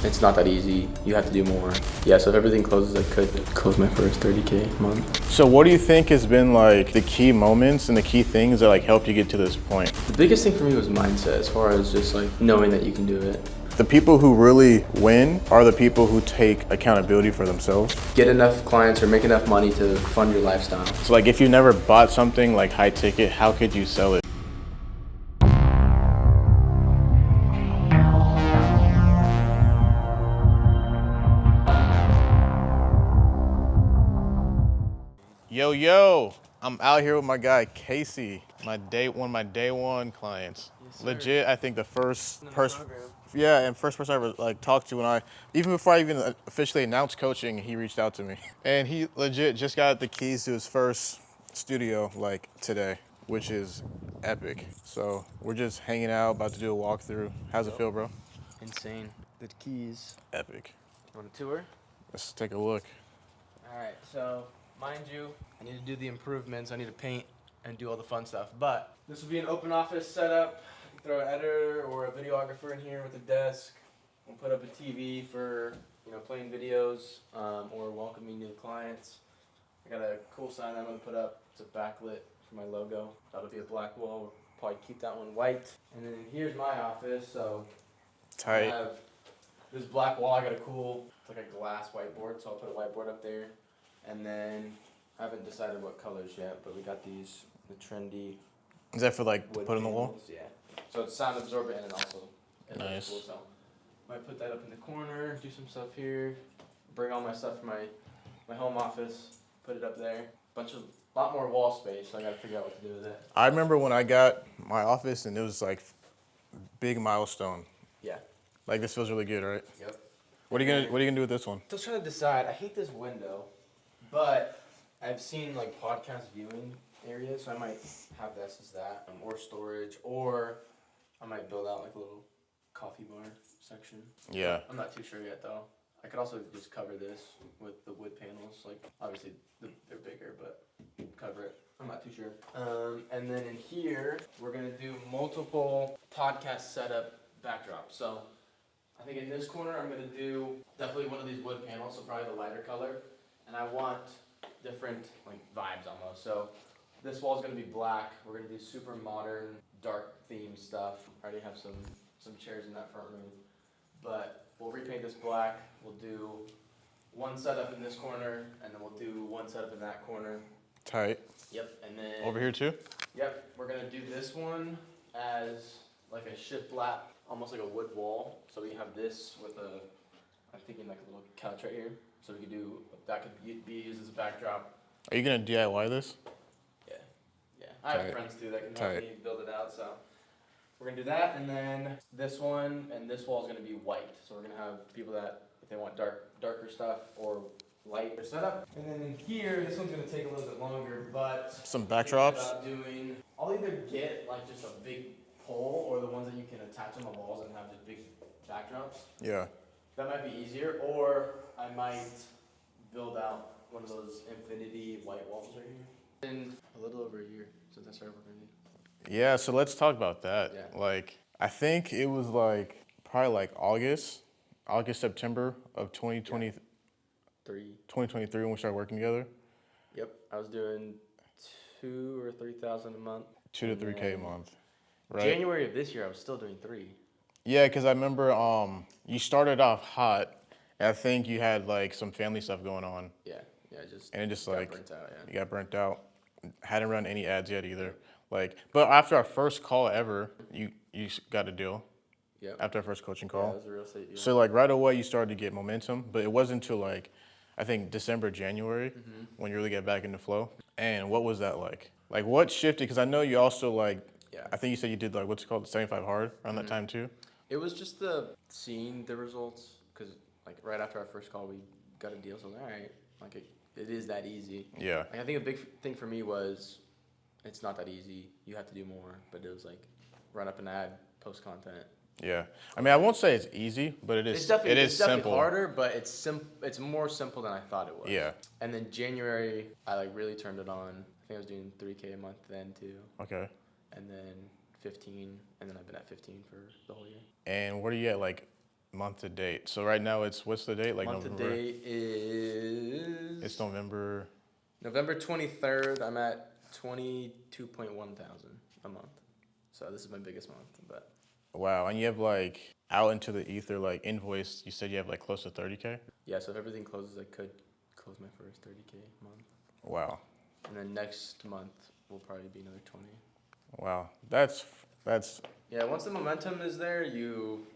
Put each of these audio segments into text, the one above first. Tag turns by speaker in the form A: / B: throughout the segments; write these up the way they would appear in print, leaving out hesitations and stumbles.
A: it's not that easy. You have to do more. Yeah, so if everything closes, I could close my first 30K month.
B: So what do you think has been like the key moments and the key things that like helped you get to this point?
A: The biggest thing for me was mindset, as far as just like knowing that you can do it.
B: The people who really win are the people who take accountability for themselves.
A: Get enough clients or make enough money to fund your lifestyle.
B: So like if you never bought something like high ticket, how could you sell it? Yo, I'm out here with my guy Casey, one of my day one clients.
A: Yes,
B: Legit, I think the first person,
A: program.
B: and first person I ever like talked to even before I even officially announced coaching, he reached out to me. And he legit just got the keys to his first studio like today, which is epic. So we're just hanging out, about to do a walkthrough. How's it feel, bro?
A: Insane. The keys.
B: Epic.
A: You want a tour?
B: Let's take a look.
A: All right, so mind you, I need to do the improvements. I need to paint and do all the fun stuff. But this will be an open office setup. Throw an editor or a videographer in here with a desk. We'll put up a TV for playing videos or welcoming new clients. I got a cool sign I'm gonna put up. It's a backlit for my logo. That'll be a black wall. We'll probably keep that one white. And then here's my office. So
B: Tight.
A: I have this black wall. I got a cool, it's like a glass whiteboard. So I'll put a whiteboard up there. And then I haven't decided what colors yet, but we got the trendy
B: Is that for like to
A: wood
B: put on the wall?
A: panels. Yeah. So it's sound absorbent and also it looks
B: Nice.
A: cool. So might put that up in the corner, do some stuff here, bring all my stuff from my home office, put it up there. Lot more wall space, so I gotta figure out what to do with it.
B: I remember when I got my office and it was like big milestone.
A: Yeah.
B: Like this feels really good, right?
A: Yep.
B: What are you gonna do with this one?
A: Still trying to decide. I hate this window, but I've seen like podcast viewing areas, so I might have this as that, or storage, or I might build out like a little coffee bar section.
B: Yeah.
A: I'm not too sure yet though. I could also just cover this with the wood panels. Like obviously they're bigger, but cover it. I'm not too sure. And then in here we're gonna do multiple podcast setup backdrops. So I think in this corner I'm gonna do definitely one of these wood panels, so probably the lighter color. And I want different like vibes almost. So this wall is gonna be black. We're gonna do super modern, dark themed stuff. I already have some chairs in that front room. But we'll repaint this black. We'll do one setup in this corner, and then we'll do one setup in that corner.
B: Tight.
A: Yep, and then
B: Over here too?
A: Yep, we're gonna do this one as like a shiplap, almost like a wood wall. So we have this with I'm thinking like a little couch right here. So we could do, that could be used as a backdrop.
B: Are you gonna DIY this?
A: Yeah. I have
B: Tight.
A: friends too that can help
B: Tight.
A: me build it out, so. We're gonna do that, and then this one and this wall is gonna be white. So we're gonna have people that, if they want darker stuff or lighter setup. And then in here, this one's gonna take a little bit longer, but.
B: Some
A: thinking
B: backdrops?
A: about I'll either get like just a big pole or the ones that you can attach on the walls and have just big backdrops.
B: Yeah.
A: That might be easier, or I might build out one of those infinity white walls right here. Been a little over a year since I started working.
B: Yeah, so let's talk about that.
A: Yeah.
B: Like, I think it was like probably like August, September of 2023 when we started working together.
A: Yep, I was doing 2,000 or 3,000 a month.
B: 2 to 3K a month, right?
A: January of this year, I was still doing 3.
B: Yeah, because I remember you started off hot, and I think you had like some family stuff going on.
A: Yeah,
B: And it just
A: got
B: like,
A: burnt out, yeah.
B: you got burnt out. Hadn't run any ads yet either. Like, but after our first call ever, you got a deal.
A: Yep.
B: After our first coaching
A: Yeah,
B: call.
A: that was a real estate deal.
B: So like right away you started to get momentum, but it wasn't until like, I think December, January, when you really get back into flow. And what was that like? Like what shifted? Because I know you also like,
A: Yeah.
B: I think you said you did like, what's it called, 75 hard around that time too?
A: It was just seeing the results, because like right after our first call, we got a deal. So all right, like it is that easy.
B: Yeah.
A: Like, I think a big thing for me was it's not that easy. You have to do more, but it was like run up an ad, post content.
B: Yeah. I mean, I won't say it's easy, but
A: It's definitely
B: simple.
A: harder, but it's more simple than I thought it was.
B: Yeah.
A: And then January, I like really turned it on. I think I was doing 3K a month then too.
B: Okay.
A: And then 15, and then I've been at 15 for the whole year.
B: And what are you at, like Month to date. So right now what's the date? Like
A: Month
B: November?
A: to date is
B: It's November.
A: November 23rd. I'm at 22.1 thousand a month. So this is my biggest month, but
B: Wow. And you have like out into the ether, like invoice, you said you have like close to 30K?
A: yeah. So if everything closes, I could close my first 30K month,
B: Wow.
A: and then next month will probably be another 20.
B: Wow. That's
A: Yeah, once the momentum is there,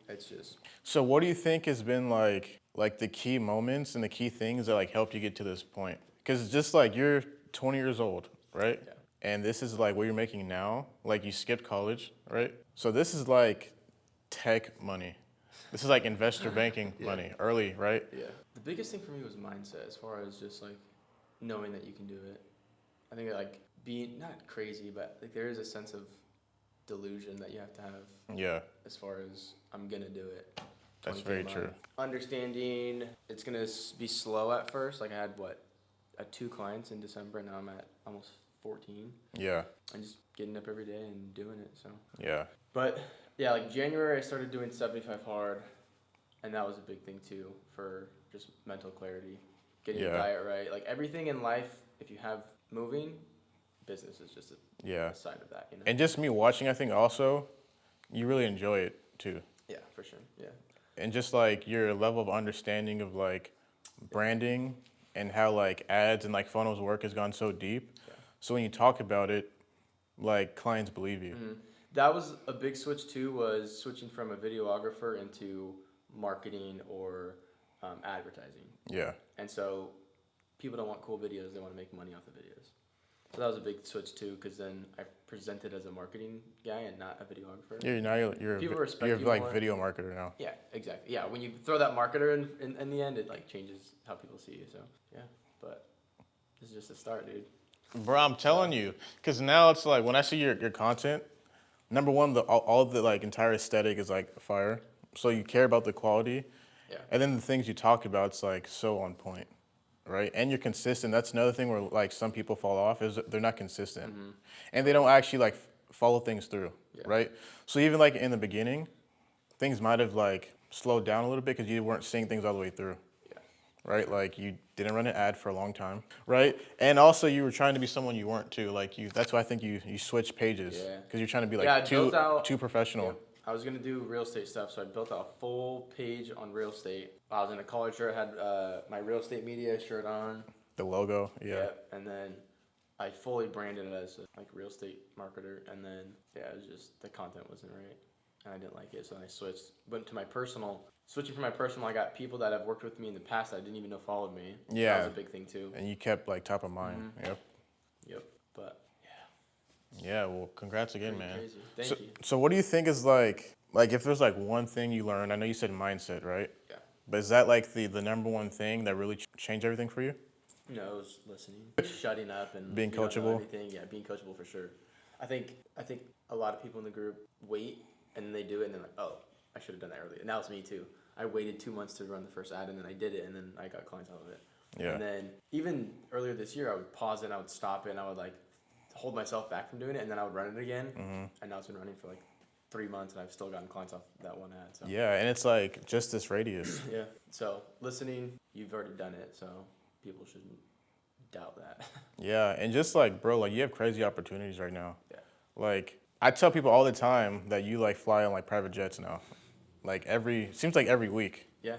A: it's just
B: so what do you think has been like the key moments and the key things that like helped you get to this point? Because just like you're 20 years old, right?
A: Yeah.
B: And this is like what you're making now. Like you skipped college, right? So this is like tech money. This is like investor banking
A: Yeah.
B: money early, right?
A: yeah. The biggest thing for me was mindset, as far as just like knowing that you can do it. I think like being not crazy, but like there is a sense of delusion that you have to have
B: Yeah,
A: as far as I'm gonna do it.
B: that's
A: 20K
B: very
A: a month.
B: true.
A: Understanding it's gonna be slow at first. Like I had 2 clients in December, and now I'm at almost 14.
B: Yeah,
A: I'm just getting up every day and doing it. So,
B: yeah,
A: but yeah, like January I started doing 75 hard, and that was a big thing too for just mental clarity, getting
B: Yeah.
A: your diet right. Like everything in life, if you have moving, business is just
B: yeah.
A: a side of that. You know.
B: And just me watching, I think also, you really enjoy it too.
A: Yeah, for sure. Yeah.
B: And just like your level of understanding of like branding and how like ads and like funnels work has gone so deep.
A: Yeah.
B: So when you talk about it, like clients believe you.
A: Mm-hmm. That was a big switch too. Was switching from a videographer into marketing or advertising.
B: Yeah,
A: And so people don't want cool videos; they want to make money off the videos. So that was a big switch too, because then I presented as a marketing guy and not a videographer.
B: yeah. Now you're
A: People respect
B: you're
A: you
B: like
A: more.
B: video marketer now.
A: Yeah, exactly. Yeah, when you throw that marketer in the end, it like changes how people see you. So yeah, but this is just a start, dude.
B: Bro, I'm telling you, because now it's like when I see your content, number one, all the like entire aesthetic is like fire. So you care about the quality,
A: Yeah.
B: and then the things you talk about, it's like so on point, right? And you're consistent. That's another thing where like some people fall off is they're not consistent, and they don't actually like follow things through,
A: Yeah.
B: right? So even like in the beginning, things might have like slowed down a little bit because you weren't seeing things all the way through.
A: Yeah.
B: Right, like you didn't run an ad for a long time, right? And also you were trying to be someone you weren't too. Like that's why I think you switched pages
A: Yeah.
B: because you're trying to be like
A: Yeah, I built out-
B: too professional.
A: Yeah. I was gonna do real estate stuff, so I built out a full page on real estate. I was in a college shirt, had my real estate media shirt on.
B: The logo, yeah.
A: And then I fully branded it as a like real estate marketer, and then it was just the content wasn't right, and I didn't like it, so I went to my personal. Switching from my personal, I got people that have worked with me in the past that I didn't even know followed me.
B: Yeah.
A: That was a big thing too.
B: And you kept like top of mind. Yep.
A: Yep. But
B: Yeah. Well, congrats again,
A: pretty
B: man.
A: crazy. Thank
B: So,
A: you.
B: so what do you think is like if there's like one thing you learned? I know you said mindset, right?
A: Yeah.
B: But is that like the number one thing that really changed everything for you?
A: No, it was listening, shutting up, and
B: Being
A: you don't know
B: coachable?
A: everything. Yeah, being coachable for sure. I think a lot of people in the group wait and then they do it and they're like, oh, I should have done that earlier. And that was me too. I waited 2 months to run the first ad and then I did it and then I got clients out of it.
B: Yeah.
A: And then even earlier this year, I would pause it and I would stop it and I would like hold myself back from doing it and then I would run it again. And now it's been running for like 3 months and I've still gotten clients off that one ad. So
B: Yeah, and it's like just this radius.
A: yeah. So listening, you've already done it. So people shouldn't doubt that.
B: Yeah, and just like, bro, like you have crazy opportunities right now.
A: Yeah.
B: Like I tell people all the time that you like fly on like private jets now. Like seems like every week.
A: Yeah,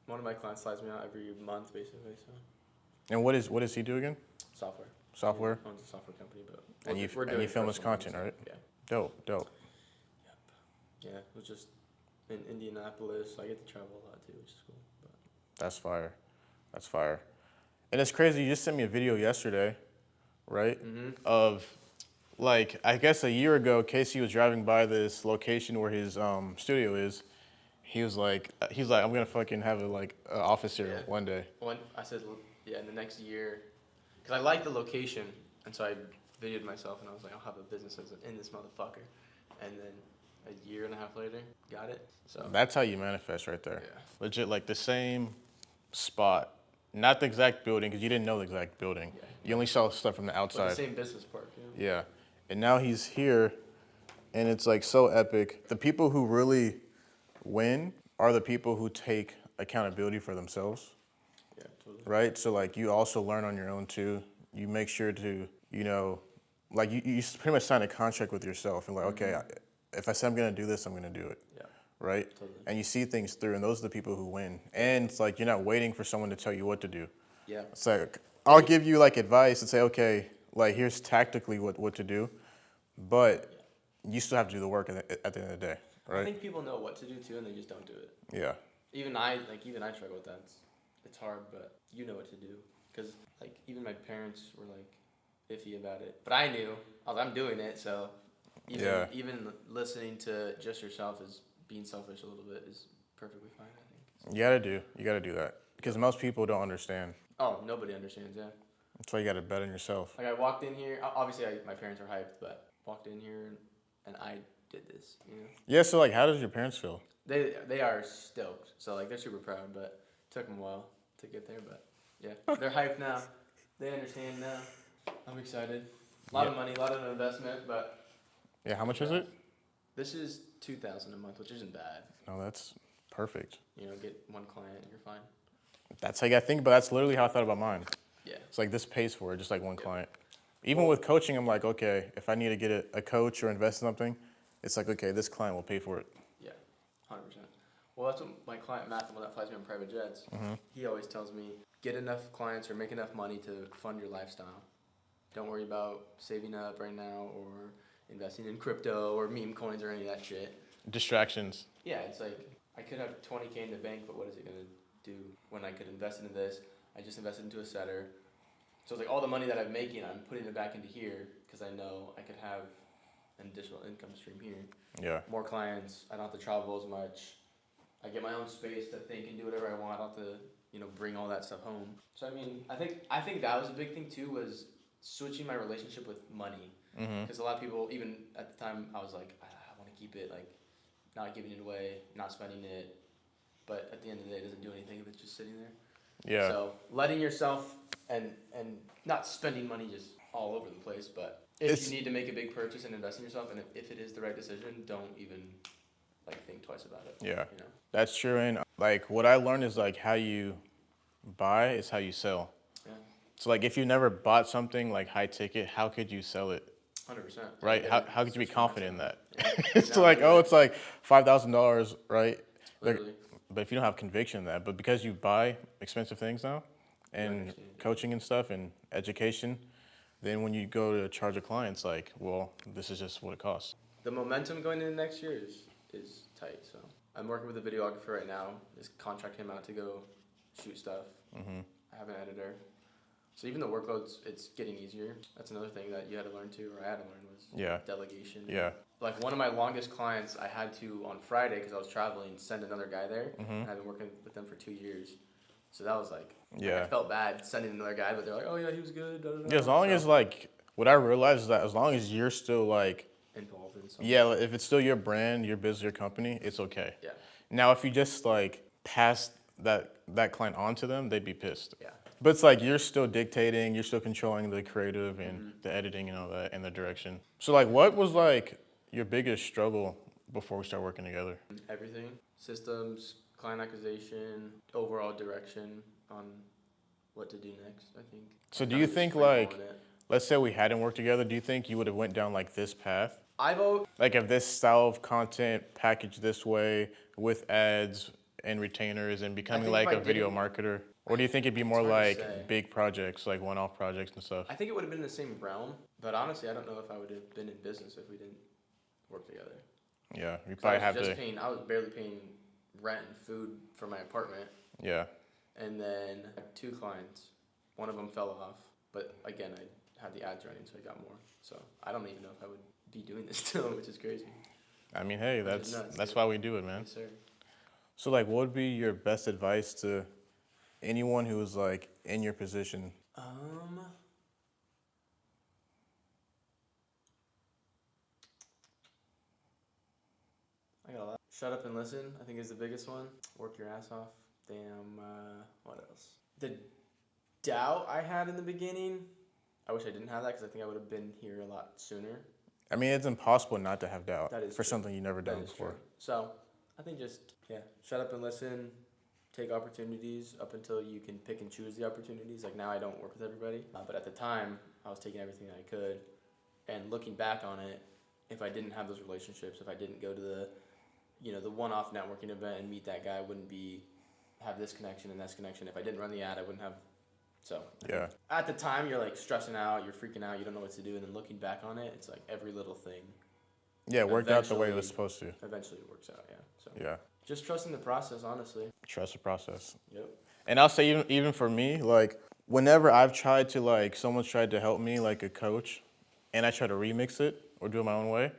A: one of my clients flies me out every month basically, so.
B: And what does he do again?
A: Software.
B: Software?
A: He owns a software company, but
B: And you
A: doing
B: film his
A: personal
B: content,
A: ones,
B: right?
A: Yeah.
B: Dope.
A: Yep. Yeah, it was just in Indianapolis. I get to travel a lot too, which is cool. But
B: That's fire. That's fire. And it's crazy, you just sent me a video yesterday, right? Of like, I guess a year ago, Casey was driving by this location where his studio is. He was like, I'm gonna fucking have an office here
A: Yeah.
B: one day.
A: I said, in the next year, because I like the location, and so I videoed myself, and I was like, I'll have a business in this motherfucker. And then a year and a half later, got it. So
B: That's how you manifest right there.
A: Yeah.
B: Legit, like the same spot. Not the exact building, because you didn't know the exact building.
A: Yeah.
B: You only saw stuff from the
A: but
B: outside.
A: the same business park. Yeah.
B: Yeah. And now he's here, and it's like so epic. The people who really win are the people who take accountability for themselves,
A: Yeah, totally.
B: right? So like you also learn on your own too. You make sure to, like you pretty much sign a contract with yourself and like, okay, if I say I'm gonna do this, I'm gonna do it,
A: Yeah,
B: right?
A: totally.
B: And you see things through, and those are the people who win. And it's like you're not waiting for someone to tell you what to do.
A: Yeah.
B: It's like I'll give you like advice and say, okay, like here's tactically what to do, but you still have to do the work at the end of the day,
A: I
B: right?
A: think people know what to do too, and they just don't do it.
B: Yeah.
A: Even I struggle with that. It's hard, but you know what to do. Because like even my parents were like iffy about it, but I knew I'm doing it. So even listening to just yourself is being selfish a little bit is perfectly fine. I think.
B: You gotta do that because most people don't understand.
A: Oh, nobody understands. Yeah.
B: That's why you gotta bet on yourself.
A: Like I walked in here. Obviously, my parents are hyped, but walked in here and I did this. You know.
B: Yeah. So like, how does your parents feel?
A: They are stoked. So like they're super proud, but it took them a while to get there. But yeah, they're hyped now. They understand now. I'm excited. A lot of money, a lot of investment, but
B: Yeah. How much is it?
A: this is $2,000 a month, which isn't bad.
B: No, that's perfect.
A: You know, get one client, you're fine.
B: That's like I think, but that's literally how I thought about mine.
A: Yeah.
B: It's like this pays for it, just like one client. Even with coaching, I'm like, okay, if I need to get a coach or invest in something, it's like, okay, this client will pay for it.
A: Yeah, 100%. Well, that's what my client Matt, the one that flies me on private jets, he always tells me, get enough clients or make enough money to fund your lifestyle. Don't worry about saving up right now or investing in crypto or meme coins or any of that shit.
B: Distractions.
A: Yeah, it's like I could have 20K in the bank, but what is it gonna do when I could invest into this? I just invested into a setter. So it's like all the money that I'm making, I'm putting it back into here because I know I could have an additional income stream here.
B: Yeah.
A: More clients. I don't have to travel as much. I get my own space to think and do whatever I want. I don't have to, bring all that stuff home. So I mean, I think that was a big thing too, was switching my relationship with money. Because a lot of people, even at the time, I was like, I want to keep it, like, not giving it away, not spending it. But at the end of the day, it doesn't do anything if it's just sitting there.
B: Yeah.
A: So letting yourself and not spending money just all over the place, but if you need to make a big purchase and invest in yourself, and if it is the right decision, don't even think twice about it.
B: Yeah. That's true. And like what I learned is like how you buy is how you sell.
A: Yeah.
B: So like if you never bought something like high ticket, how could you sell it?
A: 100%.
B: Right? How could you be confident in that?
A: Yeah.
B: It's like, oh, it's like $5,000, right?
A: Literally.
B: But if you don't have conviction in that, but because you buy expensive things now and coaching and stuff and education, then when you go to charge a client, it's like, well, this is just what it costs.
A: The momentum going into next year is tight. So I'm working with a videographer right now. Just contract him out to go shoot stuff. I have an editor. So even the workloads, it's getting easier. That's another thing that you had to learn too, or I had to learn, was delegation.
B: Yeah.
A: Like one of my longest clients, I had to, on Friday, because I was traveling, send another guy there. And I've been working with them for 2 years. So that was like, I felt bad sending another guy, but they're like, oh yeah, he was good. Da, da, da.
B: Yeah, as long as like, what I realized is that as long as you're still like,
A: involved in something.
B: yeah, if it's still your brand, your business, your company, it's okay.
A: Yeah.
B: Now, if you just like pass that client on to them, they'd be pissed.
A: Yeah.
B: But it's like you're still dictating, you're still controlling the creative and the editing and all that and the direction. So like what was like your biggest struggle before we start working together?
A: Everything. Systems, client acquisition, overall direction on what to do next, I think.
B: So do you think like, let's say we hadn't worked together, do you think you would have went down like this path?
A: I vote.
B: Like if this style of content packaged this way with ads and retainers and becoming like a video marketer? Or do you think it'd be more like big projects, like one-off projects and stuff?
A: I think it would have been in the same realm, but honestly, I don't know if I would have been in business if we didn't work together.
B: Yeah, you probably have to.
A: I was barely paying rent and food for my apartment.
B: Yeah.
A: And then I had 2 clients. One of them fell off, but again, I had the ads running, so I got more. So I don't even know if I would be doing this still, which is crazy.
B: I mean, hey, that's why we do it, man.
A: Yes, sir.
B: So like, what would be your best advice to anyone who is like in your position?
A: I got a lot. Shut up and listen, I think is the biggest one. Work your ass off. Damn, what else? The doubt I had in the beginning, I wish I didn't have that because I think I would have been here a lot sooner.
B: I mean, it's impossible not to have doubt
A: That is
B: for
A: true.
B: something you've never done
A: That is
B: before.
A: true. So I think just, yeah, shut up and listen, take opportunities up until you can pick and choose the opportunities. Like now I don't work with everybody, but at the time I was taking everything that I could. And looking back on it, if I didn't have those relationships, if I didn't go to the one-off networking event and meet that guy, I wouldn't have this connection and this connection. If I didn't run the ad, I wouldn't have. So
B: Yeah.
A: at the time, you're like stressing out, you're freaking out, you don't know what to do, and then looking back on it, it's like every little thing.
B: Yeah, it worked out the way it was supposed to.
A: Eventually, it works out. Yeah. So
B: Yeah.
A: just trusting the process, honestly.
B: Trust the process.
A: Yep.
B: And I'll say even for me, like whenever I've tried to like someone's tried to help me like a coach, and I try to remix it or do it my own way,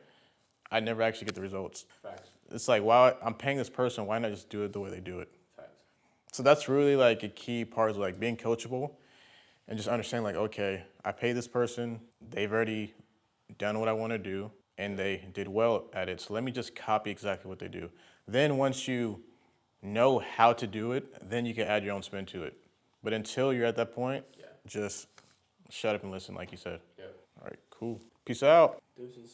B: I never actually get the results.
A: Facts.
B: It's like, wow, I'm paying this person, why not just do it the way they do it?
A: Facts.
B: So that's really like a key part of like being coachable and just understanding like, okay, I pay this person, they've already done what I want to do and they did well at it. So let me just copy exactly what they do. Then once you know how to do it, then you can add your own spin to it. But until you're at that point,
A: Yeah.
B: just shut up and listen, like you said.
A: Yep.
B: All right, cool. Peace out.
A: Deuces.